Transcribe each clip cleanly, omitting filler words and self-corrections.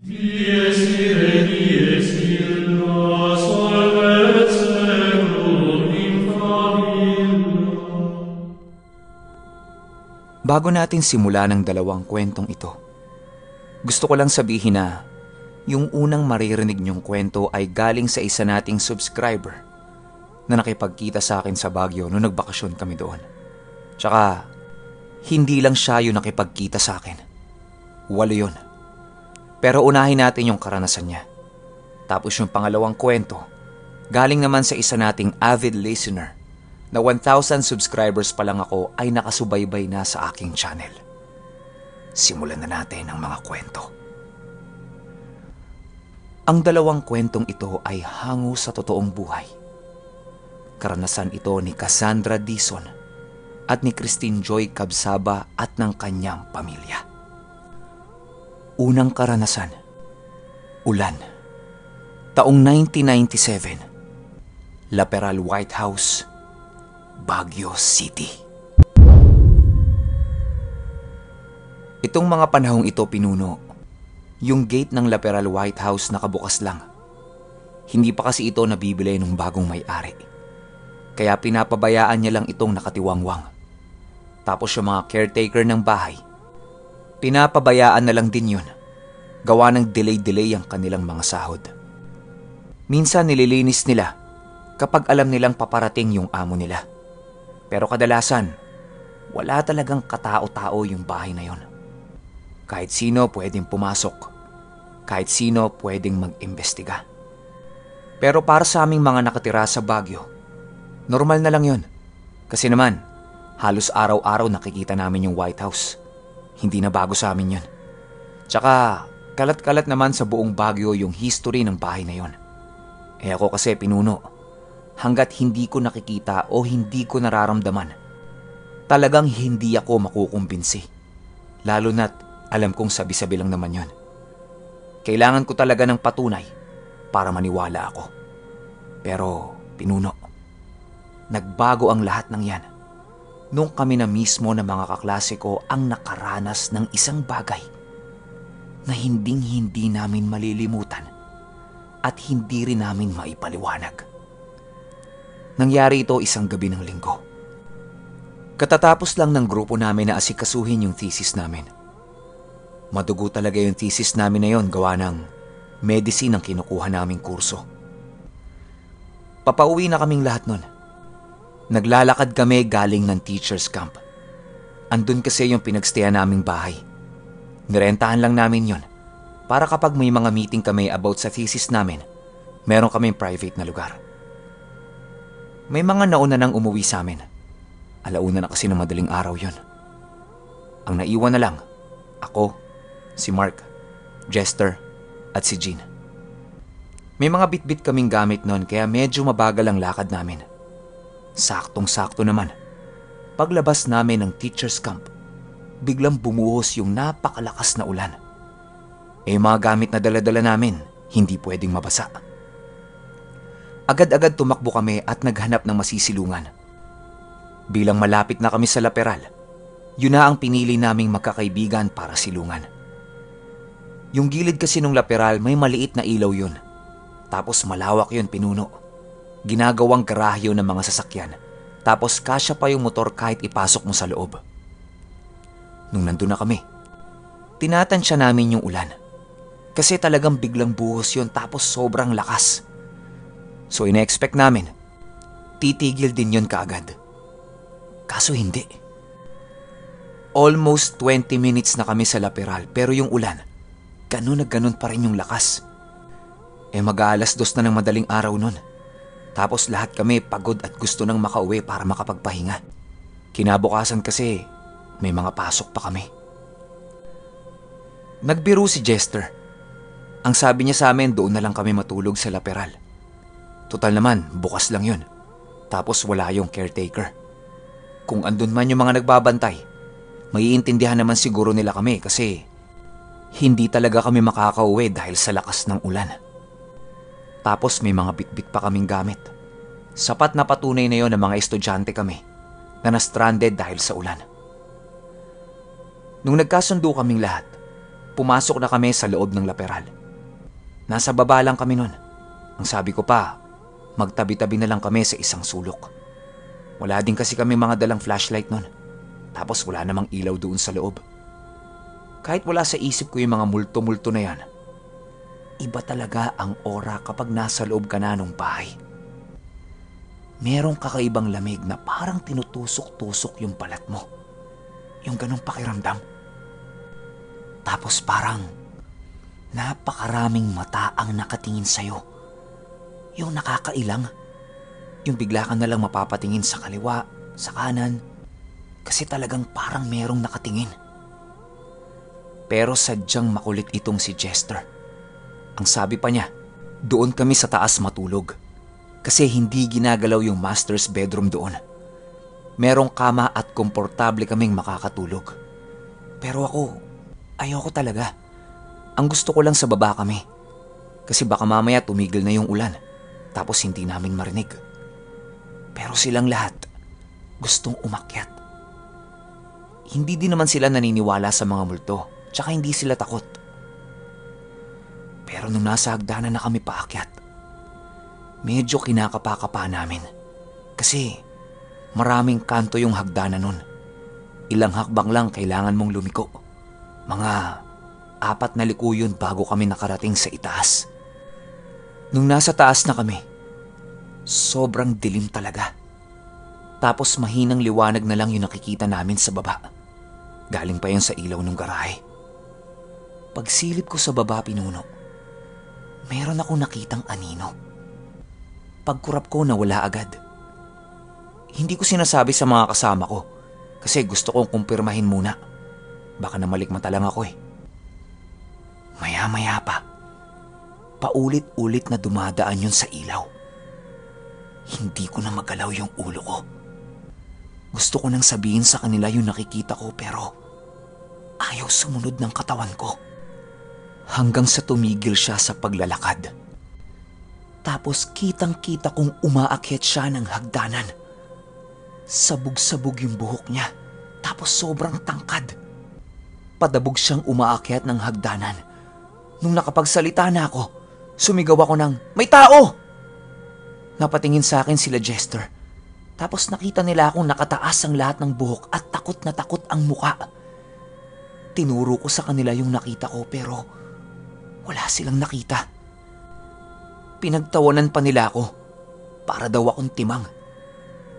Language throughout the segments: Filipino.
Dies irae, dies illa, solvet seculum in famiglia. Bago natin simula ng dalawang kwentong ito, gusto ko lang sabihin na yung unang maririnig niyong kwento ay galing sa isa nating subscriber na nakipagkita sa akin sa Baguio noong nagbakasyon kami doon. Tsaka, hindi lang siya yung nakipagkita sa akin. 8 yun. Pero unahin natin yung karanasan niya. Tapos yung pangalawang kwento, galing naman sa isa nating avid listener na 1,000 subscribers pa lang ako ay nakasubaybay na sa aking channel. Simulan na natin ang mga kwento. Ang dalawang kwentong ito ay hango sa totoong buhay. Karanasan ito ni Cassandra Dizon at ni Christine Joy Cabsaba at ng kanyang pamilya. Unang karanasan, ulan. Taong 1997, Laperal White House, Baguio City. Itong mga panahong ito pinuno, yung gate ng Laperal White House nakabukas lang. Hindi pa kasi ito nabibili ng bagong may-ari. Kaya pinapabayaan niya lang itong nakatiwangwang. Tapos yung mga caretaker ng bahay, pinapabayaan na lang din yun. Gawa ng delay-delay ang kanilang mga sahod. Minsan nililinis nila kapag alam nilang paparating yung amo nila. Pero kadalasan, wala talagang katao-tao yung bahay na yun. Kahit sino pwedeng pumasok. Kahit sino pwedeng mag-imbestiga. Pero para sa aming mga nakatira sa Baguio, normal na lang yun. Kasi naman, halos araw-araw nakikita namin yung White House. Hindi na bago sa amin yun. Tsaka, kalat-kalat naman sa buong Baguio yung history ng bahay na yun. Ako kasi pinuno. Hanggat hindi ko nakikita o hindi ko nararamdaman, talagang hindi ako makukumbinsi. Lalo na't alam kong sabi-sabi lang naman yun. Kailangan ko talaga ng patunay para maniwala ako. Pero, pinuno, nagbago ang lahat ng yan nung kami na mismo na mga kaklase ko ang nakaranas ng isang bagay na hinding-hindi namin malilimutan at hindi rin namin maipaliwanag. Nangyari ito isang gabi ng linggo. Katatapos lang ng grupo namin na asikasuhin yung thesis namin. Madugo talaga yung thesis namin na yon, gawa ng medicine ang kinukuha naming kurso. Papauwi na kaming lahat nun. Naglalakad kami galing ng teacher's camp. Andun kasi yung pinagstayan naming bahay. Nirentahan lang namin yon para kapag may mga meeting kami about sa thesis namin, meron kaming private na lugar. May mga nauna nang umuwi sa amin. Alauna na kasi ng madaling araw yon. Ang naiwan na lang, ako, si Mark, Jester, at si Jean. May mga bitbit kaming gamit noon kaya medyo mabagal ang lakad namin. Saktong-sakto naman. Paglabas namin ng teacher's camp, biglang bumuhos yung napakalakas na ulan. Yung mga gamit na dala-dala namin, hindi pwedeng mabasa. Agad-agad tumakbo kami at naghanap ng masisilungan. Bilang malapit na kami sa Laperal, yun na ang pinili naming magkakaibigan para silungan. Yung gilid kasi nung Laperal may maliit na ilaw yun. Tapos malawak yun, pinuno. Ginagawang garahyo ng mga sasakyan. Tapos kasya pa yung motor kahit ipasok mo sa loob. Nung nandun na kami, tinatansya namin yung ulan. Kasi talagang biglang buhos yun tapos sobrang lakas. So ina-expect namin, titigil din yun kaagad. Kaso hindi. Almost 20 minutes na kami sa Laperal pero yung ulan, ganun na ganun pa rin yung lakas. Mag-aalas 2 na ng madaling araw nun. Tapos lahat kami pagod at gusto nang makauwi para makapagpahinga. Kinabukasan kasi may mga pasok pa kami. Nagbiro si Jester. Ang sabi niya sa amin doon na lang kami matulog sa Laperal. Total naman, bukas lang yun. Tapos wala yung caretaker. Kung andun man yung mga nagbabantay, maiintindihan naman siguro nila kami kasi hindi talaga kami makakauwi dahil sa lakas ng ulan. Tapos may mga bitbit pa kaming gamit. Sapat na patunay na yon ng mga estudyante kami na na-stranded dahil sa ulan. Nung nagkasundo kaming lahat, Pumasok na kami sa loob ng laperal. Nasa baba lang kami nun. Ang sabi ko pa, magtabi-tabi na lang kami sa isang sulok. Wala din kasi kami mga dalang flashlight nun. Tapos wala namang ilaw doon sa loob. Kahit wala sa isip ko yung mga multo-multo na yan, iba talaga ang aura kapag nasa loob ka na ng bahay. Merong kakaibang lamig na parang tinutusok-tusok yung balat mo. Yung ganong pakiramdam. Tapos parang napakaraming mata ang nakatingin sa'yo. Yung nakakailang. Yung bigla ka nalang mapapatingin sa kaliwa, sa kanan. Kasi talagang parang merong nakatingin. Pero sadyang makulit itong si Jester. Ang sabi pa niya, doon kami sa taas matulog. Kasi hindi ginagalaw yung master's bedroom doon. Merong kama at komportable kaming makakatulog. Pero ako, ayoko talaga. Ang gusto ko lang sa baba kami. Kasi baka mamaya tumigil na yung ulan. Tapos hindi namin marinig. Pero silang lahat, gustong umakyat. Hindi din naman sila naniniwala sa mga multo. Tsaka hindi sila takot. Pero nung nasa hagdanan na kami paakyat, medyo kinakapa-kapa namin. Kasi maraming kanto yung hagdanan nun. Ilang hakbang lang kailangan mong lumiko. Mga 4 na liko yun bago kami nakarating sa itaas. Nung nasa taas na kami, sobrang dilim talaga. Tapos mahinang liwanag na lang yung nakikita namin sa baba. Galing pa yun sa ilaw ng garahe. Pagsilip ko sa baba, Pinuno, meron akong nakitang anino. Pagkurap ko nawala agad. Hindi ko sinasabi sa mga kasama ko kasi gusto kong kumpirmahin muna. Baka namalikmata lang ako eh. Maya-maya pa, paulit-ulit na dumadaan yun sa ilaw. Hindi ko na magalaw yung ulo ko. Gusto ko nang sabihin sa kanila yung nakikita ko pero ayaw sumunod ng katawan ko. Hanggang sa tumigil siya sa paglalakad. Tapos kitang-kita kong umaakyat siya ng hagdanan. Sabog-sabog yung buhok niya. Tapos sobrang tangkad. Padabog siyang umaakyat ng hagdanan. Nung nakapagsalita na ako, sumigaw ako ng, "May tao!" Napatingin sa akin sila Jester. Tapos nakita nila akong nakataas ang lahat ng buhok at takot na takot ang muka. Tinuro ko sa kanila yung nakita ko pero wala silang nakita. Pinagtawanan pa nila ako para daw akong timang.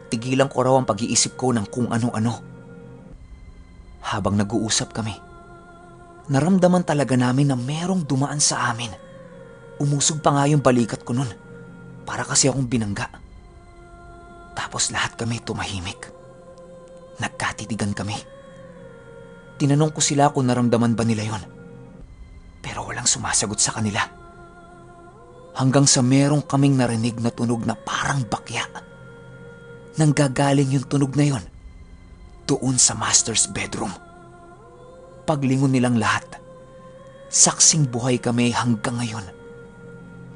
Tigilan ko raw ang pag-iisip ko ng kung ano-ano. Habang nag-uusap kami, naramdaman talaga namin na merong dumaan sa amin. Umusog pa nga yung balikat ko nun. Para kasi akong binangga. Tapos lahat kami tumahimik. Nagkatitigan kami. Tinanong ko sila kung naramdaman ba nila yon. Pero walang sumasagot sa kanila. Hanggang sa merong kaming narinig na tunog na parang bakya. Nanggagaling yung tunog na yon doon sa master's bedroom. Paglingon nilang lahat, saksing buhay kami hanggang ngayon.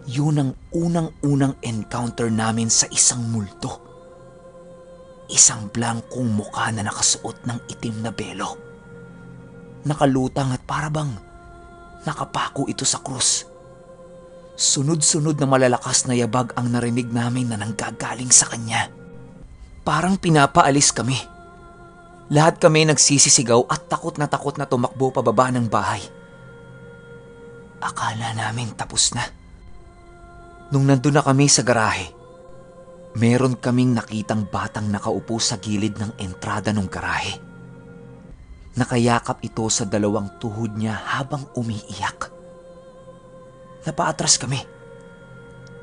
Yun ang unang-unang encounter namin sa isang multo. Isang blankong mukha na nakasuot ng itim na belo. Nakalutang at parabang nakapako ito sa krus. Sunod-sunod na malalakas na yabag ang narinig namin na nanggagaling sa kanya. Parang pinapaalis kami. Lahat kami nagsisisigaw at takot na tumakbo pababa ng bahay. Akala namin tapos na. Nung nandun na kami sa garahe, meron kaming nakitang batang nakaupo sa gilid ng entrada ng garahe. Nakayakap ito sa 2 tuhod niya habang umiiyak. Napaatras kami.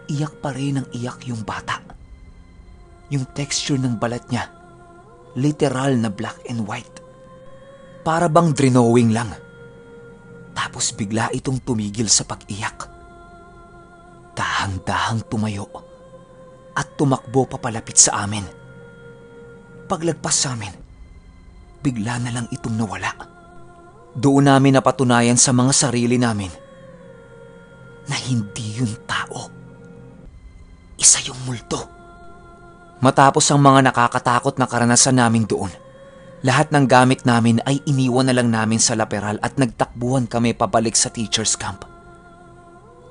Iyak pa rin ang iyak yung bata. Yung texture ng balat niya, literal na black and white. Para bang drawing lang. Tapos bigla itong tumigil sa pag-iyak. Dahang-dahang tumayo at tumakbo papalapit sa amin. Paglagpas sa amin, bigla na lang itong nawala. Doon namin napatunayan sa mga sarili namin na hindi yun tao. Isa yung multo. Matapos ang mga nakakatakot na karanasan namin doon, Lahat ng gamit namin ay iniwan na lang namin sa laperal at nagtakbuhan kami pabalik sa teacher's camp.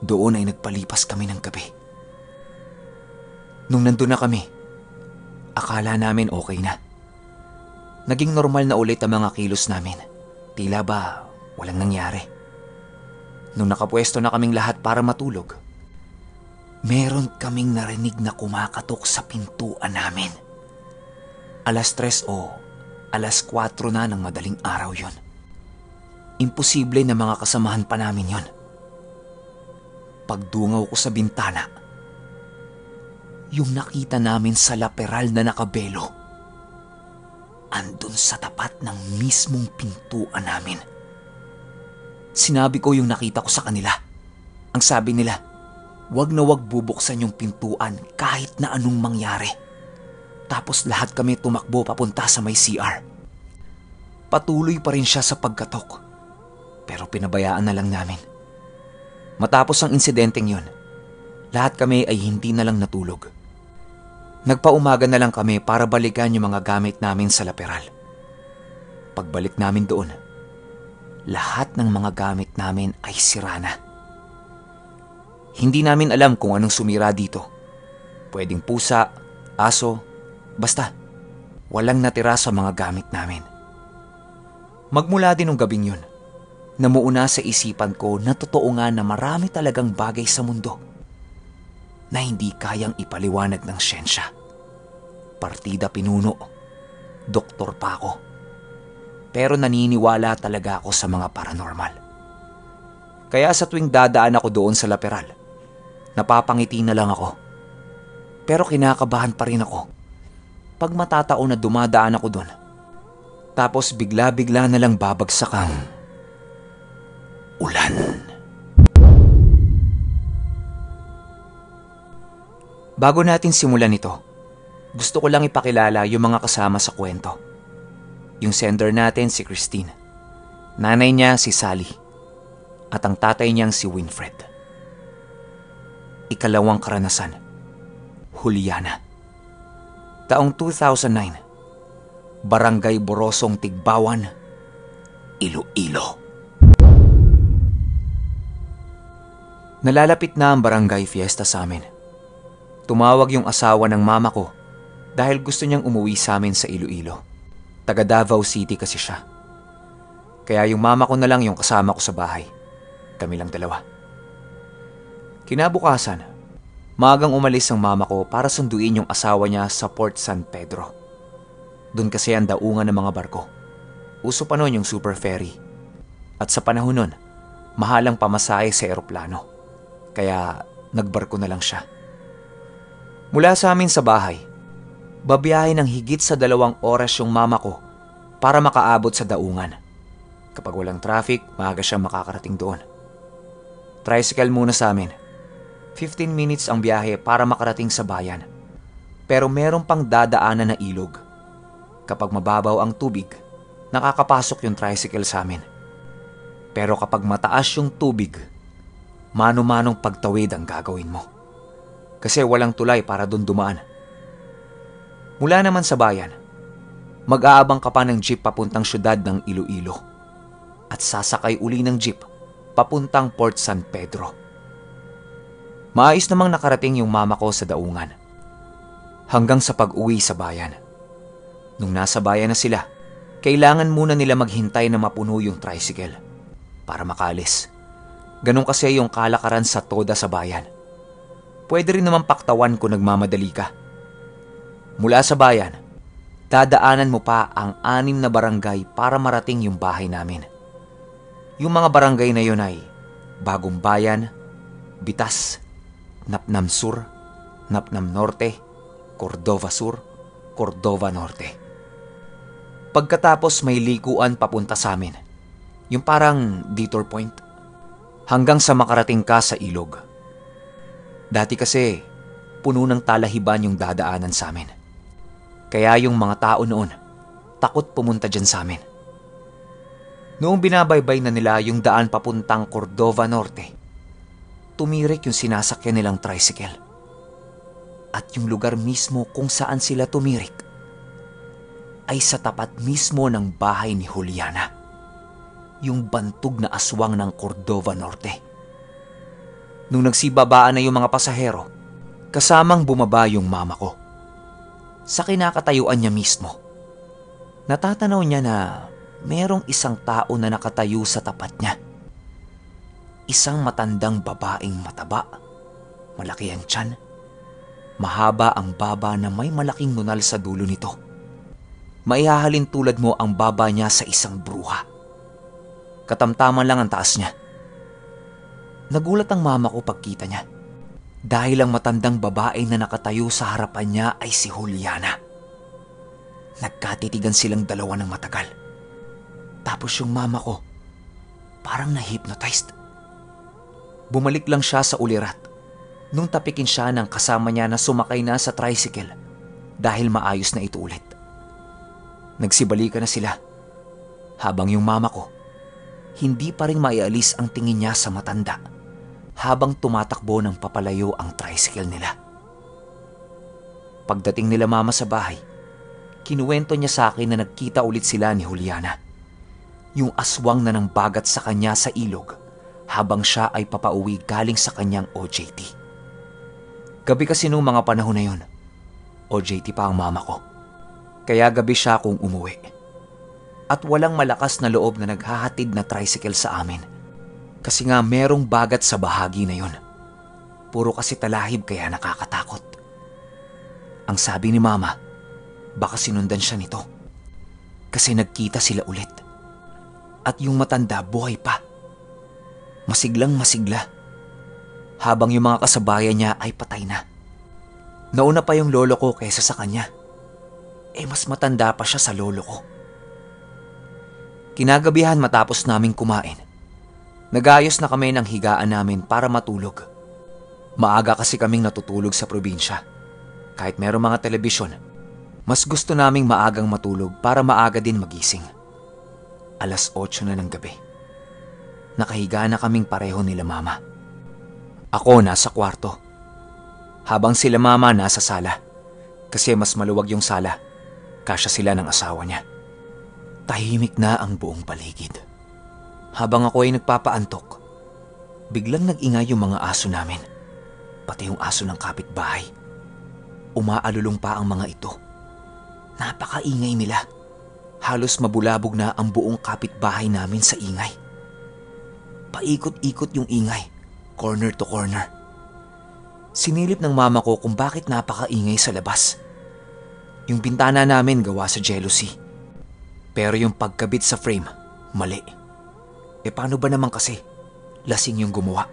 Doon ay nagpalipas kami ng gabi. Nung nandun na kami, akala namin okay na. Naging normal na ulit ang mga kilos namin. Tila ba walang nangyari. Nung nakapwesto na kaming lahat para matulog, meron kaming narinig na kumakatok sa pintuan namin. 3:00 o 4:00 na ng madaling araw yon. Imposible na mga kasamahan pa namin yon. Pagdungaw ko sa bintana, yung nakita namin sa laperal na nakabelo, andun sa tapat ng mismong pintuan namin. Sinabi ko yung nakita ko sa kanila. Ang sabi nila, wag na wag bubuksan yung pintuan kahit na anong mangyari. Tapos lahat kami tumakbo papunta sa may CR. Patuloy pa rin siya sa pagkatok, pero pinabayaan na lang namin. Matapos ang insidenteng yun, lahat kami ay hindi na lang natulog. Nagpaumaga na lang kami para balikan yung mga gamit namin sa laperal. Pagbalik namin doon, lahat ng mga gamit namin ay sira na. Hindi namin alam kung anong sumira dito. Pwedeng pusa, aso, basta walang natira sa mga gamit namin. Magmula din ng gabing yun, namuuna sa isipan ko na totoo nga na marami talagang bagay sa mundo na hindi kayang ipaliwanag ng siyensya. Partida pinuno, doktor pa ako. Pero naniniwala talaga ako sa mga paranormal. Kaya sa tuwing dadaan ako doon sa laperal, napapangiti na lang ako. Pero kinakabahan pa rin ako pag matataon na dumadaan ako doon. Tapos bigla-bigla na lang babagsak ang ulan. Bago natin simulan ito, gusto ko lang ipakilala yung mga kasama sa kwento. Yung sender natin si Christine. Nanay niya si Sally. At ang tatay niyang si Winfred. Ikalawang karanasan, Juliana. Taong 2009, Barangay Borosong Tigbawan, Iloilo. Nalalapit na ang barangay fiesta sa amin. Tumawag yung asawa ng mama ko dahil gusto niyang umuwi sa amin sa Iloilo. Taga Davao City kasi siya. Kaya yung mama ko na lang yung kasama ko sa bahay. Kami lang dalawa. Kinabukasan, maagang umalis ang mama ko para sunduin yung asawa niya sa Port San Pedro. Doon kasi ang daungan ng mga barko. Uso pa noon yung super ferry. At sa panahon nun, mahal ang pamasahe sa eroplano. Kaya nagbarko na lang siya. Mula sa amin sa bahay, babiyahe ng higit sa 2 oras yung mama ko para makaabot sa daungan. Kapag walang traffic, maaga siya makakarating doon. Tricycle muna sa amin. 15 minutes ang biyahe para makarating sa bayan. Pero meron pang dadaanan na ilog. Kapag mababaw ang tubig, nakakapasok yung tricycle sa amin. Pero kapag mataas yung tubig, mano-manong pagtawid ang gagawin mo. Kasi walang tulay para doon dumaan. Mula naman sa bayan, mag-aabang ka pa ng jeep papuntang syudad ng Iloilo at sasakay uli ng jeep papuntang Port San Pedro. Maayos namang nakarating yung mama ko sa daungan hanggang sa pag-uwi sa bayan. Nung nasa bayan na sila, kailangan muna nila maghintay na mapuno yung tricycle para makalis. Ganun kasi yung kalakaran sa toda sa bayan. Pwede rin naman paktawan kung nagmamadali ka. Mula sa bayan, dadaanan mo pa ang 6 na barangay para marating yung bahay namin. Yung mga barangay na yun ay Bagong Bayan, Bitas, Napnam Sur, Napnam Norte, Cordova Sur, Cordova Norte. Pagkatapos may likuan papunta sa amin, yung parang detour point, hanggang sa makarating ka sa ilog. Dati kasi puno ng talahiban yung dadaanan sa amin. Kaya yung mga tao noon, takot pumunta dyan sa amin. Noong binabaybay na nila yung daan papuntang Cordova Norte, tumirik yung sinasakyan nilang tricycle. At yung lugar mismo kung saan sila tumirik, ay sa tapat mismo ng bahay ni Juliana, yung bantog na aswang ng Cordova Norte. Nung nagsibabaan na yung mga pasahero, kasamang bumaba yung mama ko. Sa kinakatayuan niya mismo, natatanaw niya na merong isang tao na nakatayo sa tapat niya. Isang matandang babaeng mataba, malaki ang tiyan, mahaba ang baba na may malaking nunal sa dulo nito. Maihahalin tulad mo ang baba niya sa isang bruha. Katamtaman lang ang taas niya. Nagulat ang mama ko pagkita niya, dahil ang matandang babae na nakatayo sa harapan niya ay si Juliana. Nagkatitigan silang dalawa ng matagal. Tapos yung mama ko, parang na-hypnotized. Bumalik lang siya sa ulirat nung tapikin siya ng kasama niya na sumakay na sa tricycle dahil maayos na ito ulit. Nagsibalikan na sila habang yung mama ko hindi pa rin maialis ang tingin niya sa matanda habang tumatakbo ng papalayo ang tricycle nila. Pagdating nila mama sa bahay, kinuwento niya sa akin na nagkita ulit sila ni Juliana, yung aswang na nang bagat sa kanya sa ilog habang siya ay papauwi galing sa kanyang OJT. Gabi kasi nung mga panahon na yun, OJT pa ang mama ko. Kaya gabi siya kung umuwi. At walang malakas na loob na naghahatid na tricycle sa amin. Kasi nga merong bagat sa bahagi na yun. Puro kasi talahib kaya nakakatakot. Ang sabi ni mama, baka sinundan siya nito. Kasi nagkita sila ulit. At yung matanda buhay pa. Masiglang masigla. Habang yung mga kasabayan niya ay patay na. Nauna pa yung lolo ko kaysa sa kanya. Mas matanda pa siya sa lolo ko. Kinagabihan matapos naming kumain, nag-ayos na kami ng higaan namin para matulog. Maaga kasi kaming natutulog sa probinsya. Kahit merong mga telebisyon, mas gusto naming maagang matulog para maaga din magising. 8:00 na ng gabi. Nakahiga na kaming pareho nila mama. Ako nasa kwarto, habang sila mama nasa sala. Kasi mas maluwag yung sala, kasya sila ng asawa niya. Tahimik na ang buong paligid. Habang ako ay nagpapaantok, biglang nag-ingay yung mga aso namin, pati yung aso ng kapitbahay. Umaalulong pa ang mga ito. Napakaingay nila. Halos mabulabog na ang buong kapitbahay namin sa ingay. Paikot-ikot yung ingay, corner to corner. Sinilip ng mama ko kung bakit napakaingay sa labas. Yung bintana namin gawa sa jealousy. Pero yung pagkabit sa frame, mali. Paano ba naman kasi? Lasing yung gumawa.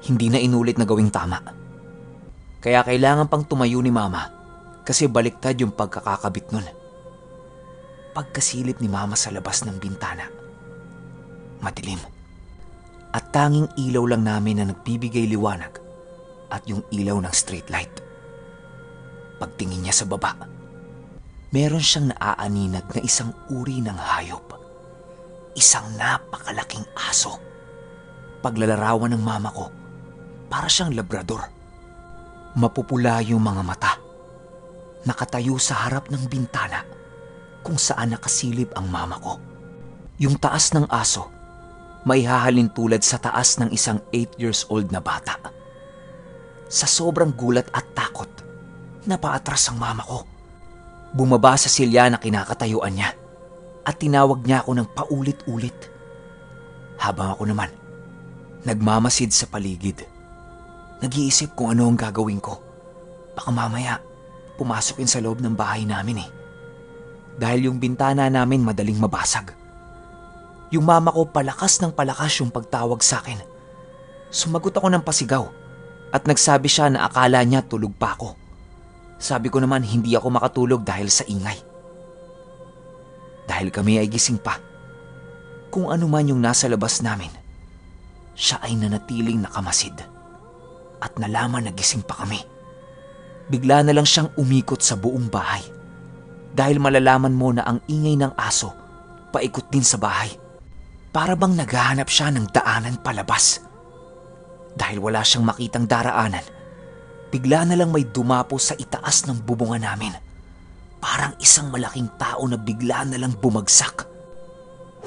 Hindi na inulit na gawing tama. Kaya kailangan pang tumayo ni mama kasi baliktad yung pagkakakabit nun. Pagkasilip ni mama sa labas ng bintana, madilim. At tanging ilaw lang namin na nagbibigay liwanag at yung ilaw ng streetlight. Pagtingin niya sa baba, meron siyang naaaninag na isang uri ng hayop. Isang napakalaking aso. Paglalarawan ng mama ko, para siyang labrador. Mapupula yung mga mata. Nakatayo sa harap ng bintana kung saan nakasilip ang mama ko. Yung taas ng aso, maihahalin tulad sa taas ng isang 8 years old na bata. Sa sobrang gulat at takot, napaatras ang mama ko. Bumaba sa silya na kinakatayuan niya at tinawag niya ako ng paulit-ulit. Habang ako naman, nagmamasid sa paligid. Nag-iisip kung ano ang gagawin ko. Baka mamaya, pumasok yun sa loob ng bahay namin Dahil yung bintana namin madaling mabasag. Yung mama ko palakas ng palakas yung pagtawag sa akin. Sumagot ako ng pasigaw at nagsabi siya na akala niya tulog pa ako. Sabi ko naman hindi ako makatulog dahil sa ingay. Dahil kami ay gising pa, kung ano man yung nasa labas namin, siya ay nanatiling nakamasid. At nalaman na gising pa kami. Bigla na lang siyang umikot sa buong bahay. Dahil malalaman mo na ang ingay ng aso, paikot din sa bahay. Para bang naghahanap siya ng daanan palabas. Dahil wala siyang makitang daraanan, bigla na lang may dumapo sa itaas ng bubungan namin. Parang isang malaking tao na bigla na lang bumagsak.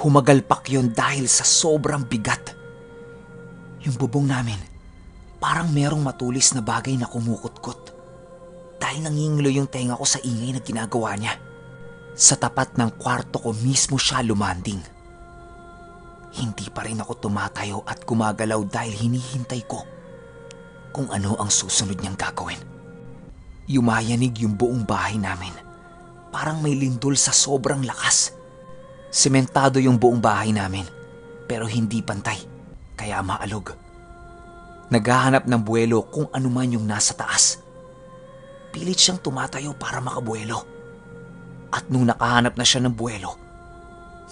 Humagalpak yon dahil sa sobrang bigat. Yung bubong namin, parang merong matulis na bagay na kumukutkot. Dahil nangingilo yung tenga ko sa ingay na ginagawa niya. Sa tapat ng kwarto ko mismo siya lumanding. Hindi pa rin ako tumatayo at gumagalaw dahil hinihintay ko kung ano ang susunod niyang gagawin. Yumayanig yung buong bahay namin. Parang may lindol sa sobrang lakas. Sementado yung buong bahay namin, pero hindi pantay, kaya maalog. Naghahanap ng buwelo kung ano man yung nasa taas. Pilit siyang tumatayo para makabuwelo. At nung nakahanap na siya ng buwelo,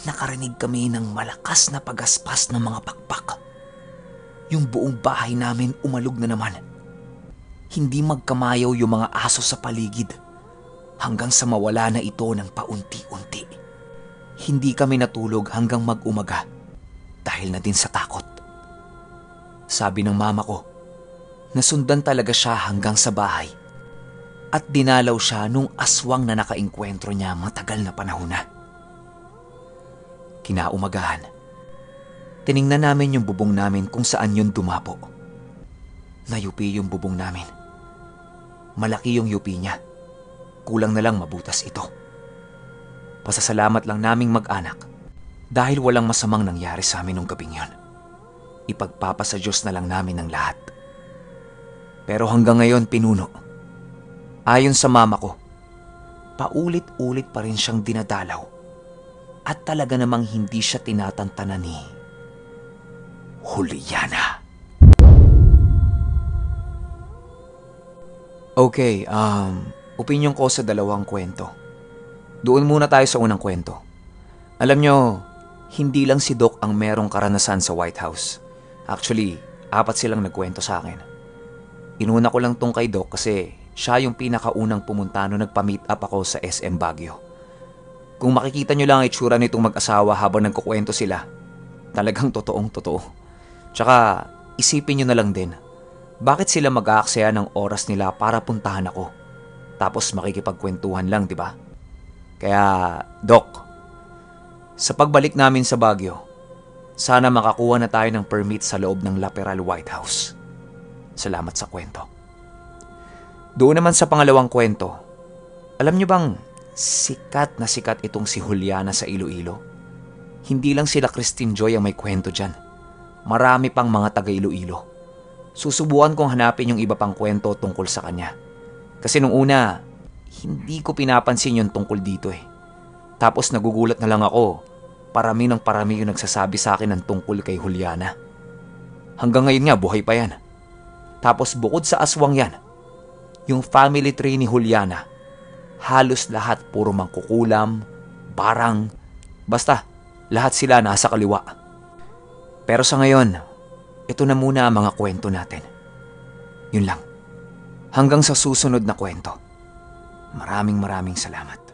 nakarinig kami ng malakas na pagaspas ng mga pakpak. Yung buong bahay namin umalog na naman. Hindi magkamayaw yung mga aso sa paligid hanggang sa mawala na ito ng paunti-unti. Hindi kami natulog hanggang mag-umaga dahil na din sa takot. Sabi ng mama ko, nasundan talaga siya hanggang sa bahay at dinalaw siya nung aswang na nakaengkwentro niya matagal na panahon na. Kinaumagahan, tiningnan namin yung bubong namin kung saan yun dumapo. Nayupi yung bubong namin. Malaki yung yupi niya. Kulang na lang mabutas ito. Pasasalamat lang naming mag-anak dahil walang masamang nangyari sa amin nung gabing yon. Ipagpapasa Diyos na lang namin ang lahat. Pero hanggang ngayon, Pinuno, ayon sa mama ko, paulit-ulit pa rin siyang dinadalaw at talaga namang hindi siya tinatantanan ni Juliana. Okay, opinyon ko sa dalawang kwento. Doon muna tayo sa unang kwento. Alam nyo, hindi lang si Doc ang merong karanasan sa White House. Actually, 4 silang nagkwento sa akin. Inuna ko lang tong kay Doc kasi siya yung pinakaunang pumunta nung nagpa-meet up ako sa SM Baguio. Kung makikita nyo lang ang itsura nitong mag-asawa habang nagkukwento sila, talagang totoong-totoo. Tsaka, isipin nyo na lang din, bakit sila mag-aaksaya ng oras nila para puntahan ako? Tapos makikipagkwentuhan lang, di ba? Kaya, Doc, sa pagbalik namin sa Baguio, sana makakuha na tayo ng permit sa loob ng Laperal White House. Salamat sa kwento. Doon naman sa pangalawang kwento, alam nyo bang sikat na sikat itong si Juliana sa Iloilo? Hindi lang sila Christine Joy ang may kwento dyan. Marami pang mga taga Iloilo. Susubukan kong hanapin yung iba pang kwento tungkol sa kanya. Kasi nung una, hindi ko pinapansin yung tungkol dito eh. Tapos nagugulat na lang ako, parami ng parami yung nagsasabi sa akin ng tungkol kay Juliana. Hanggang ngayon nga, buhay pa yan. Tapos bukod sa aswang yan, yung family tree ni Juliana, halos lahat puro mangkukulam, barang, basta lahat sila nasa kaliwa. Pero sa ngayon, ito na muna ang mga kwento natin. Yun lang. Hanggang sa susunod na kwento. Maraming salamat.